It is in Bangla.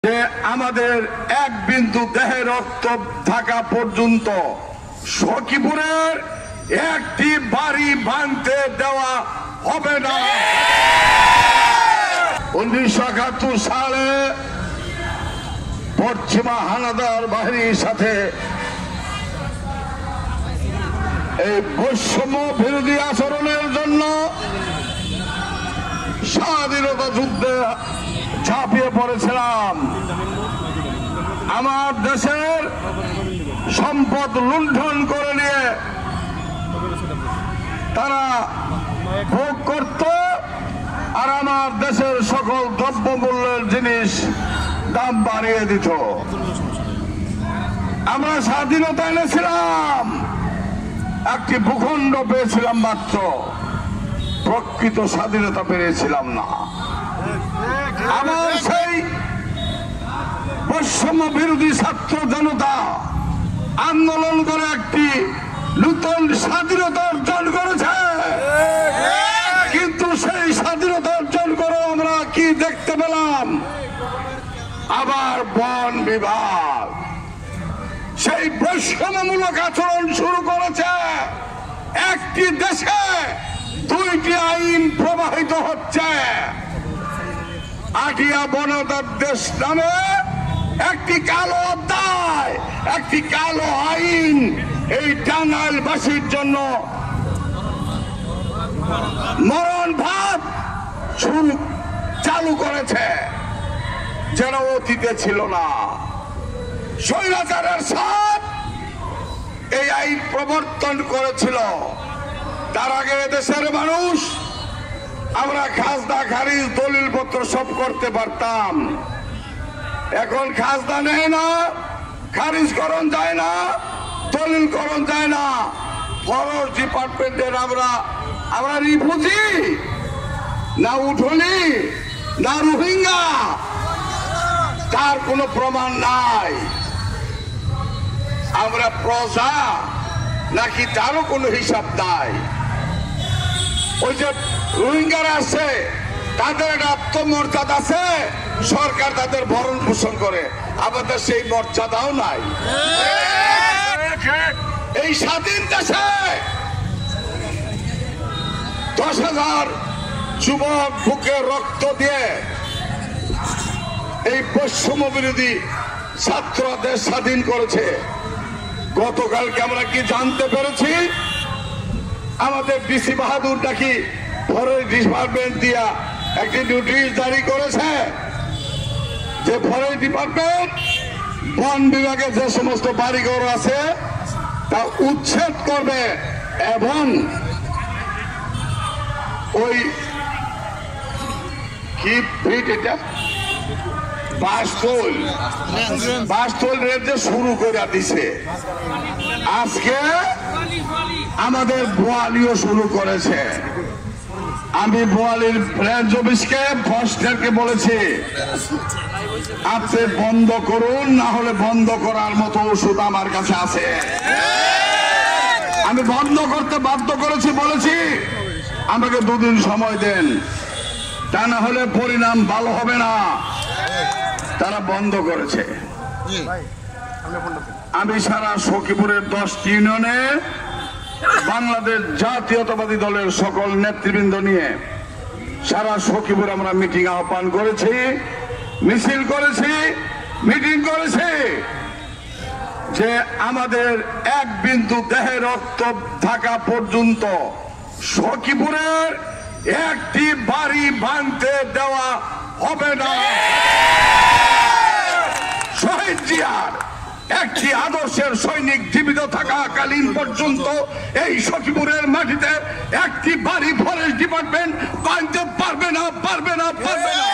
যে আমাদের এক বিন্দু দেহে রক্ত থাকা পর্যন্ত সখীপুরের একটি বাড়ি ভাঙতে দেওয়া হবে না। 1971 সালে পশ্চিমা হানাদার বাহিনীর সাথে এই বৈষম্য বিরোধী আচরণের জন্য স্বাধীনতা যুদ্ধে ঝাঁপিয়ে পড়েছিলাম। আমার দেশের সম্পদ লুণ্ঠন করে নিয়ে তারা ভোগ করত, আর আমার দেশের সকল দ্রব্যমূল্যের জিনিস দাম বাড়িয়ে দিত। আমরা স্বাধীনতা এনেছিলাম, একটি ভূখণ্ড পেয়েছিলাম মাত্র, প্রকৃত স্বাধীনতা পেয়েছিলাম না। আমার সেই বৈষম্য বিরোধী ছাত্র জনতা আন্দোলন করে একটি নতুন স্বাধীনতা অর্জন করেছে, কিন্তু সেই স্বাধীনতা অর্জন করে আমরা কি দেখতে পেলাম? আবার বন বিভাগ সেই বৈষম্যমূলক আচরণ শুরু করেছে। একটি দেশে দুইটি আইন প্রবাহিত হচ্ছে। আটিয়া বনদপ্তর নামে একটি কালো অধ্যায়, একটি কালো আইন এই টাঙ্গাইলবাসীর জন্য মরণ ভাব চালু করেছে, যেন অতীতে ছিল না। স্বৈরাচারের সাথ এই আইন প্রবর্তন করেছিল। তার আগে দেশের মানুষ আমরা খাজনা খারিজ দলিল পত্র সব করতে পারতাম। এখন খাজনা নেয় না, খারিজ করণ যায় না, দলিল করণ যায় না। ফরেস্ট ডিপার্টমেন্টের আমরা রিফিউজি না উঠলি না রোহিঙ্গা, তার কোনো প্রমাণ নাই। আমরা প্রজা নাকি তারও কোনো হিসাব নাই। ওই যে রোহিঙ্গারা আছে, তাদের একটা আত্মমর্যাদা আছে, সরকার তাদের ভরণ পোষণ করে, আমাদের সেই মর্যাদাও নাই। এই স্বাধীন দেশে 10,000 যুবক বুকে রক্ত দিয়ে এই বৈষম্য বিরোধী ছাত্ররা দেশ স্বাধীন করেছে। গতকালকে আমরা কি জানতে পেরেছি? আমাদের ডিসি বাহাদুর নাকি ফরেস্ট ডিপার্টমেন্ট দিয়া একটি নোটিশ জারি করেছে যে ফরেস্ট ডিপার্টমেন্ট বন বিভাগে যে সমস্ত বাড়িঘর আছে তা উচ্ছেদ করবে এবং ওই কি ফিট এটা বাসতল রেঞ্জে শুরু করে দিছে। আজকে আমাদের বোয়ালিও শুরু করেছে। আমি বোয়ালির রেঞ্জ অফিসকে ফরেস্টারকে বলেছি, আপনি বন্ধ করুন, না হলে বন্ধ করার মতো ওষুধ আমার কাছে আছে। আমি বন্ধ করতে বাধ্য করেছি, বলেছি আমাকে 2 দিন সময় দেন, তা না হলে পরিণাম ভালো হবে না। তারা বন্ধ করেছে। আমি সারা সখীপুরের 10টি ইউনিয়নে বাংলাদেশ জাতীয়তাবাদী দলের সকল নেতৃবৃন্দ নিয়ে সারা সখীপুরে আমরা মিটিং আহ্বান করেছি, মিছিল করেছি, মিটিং করেছি, যে আমাদের এক বিন্দু দেহে রক্ত থাকা পর্যন্ত সখীপুরের একটি বাড়ি ভাঙতে দেওয়া হবে না। শহীদ জিয়ার একটি আদর্শের সৈনিক জীবিত থাকাকালীন পর্যন্ত এই সখীপুরের মাটিতে একটি বাড়ি ফরেস্ট ডিপার্টমেন্ট ভাঙতে পারবে না, পারবে না, পারবে না।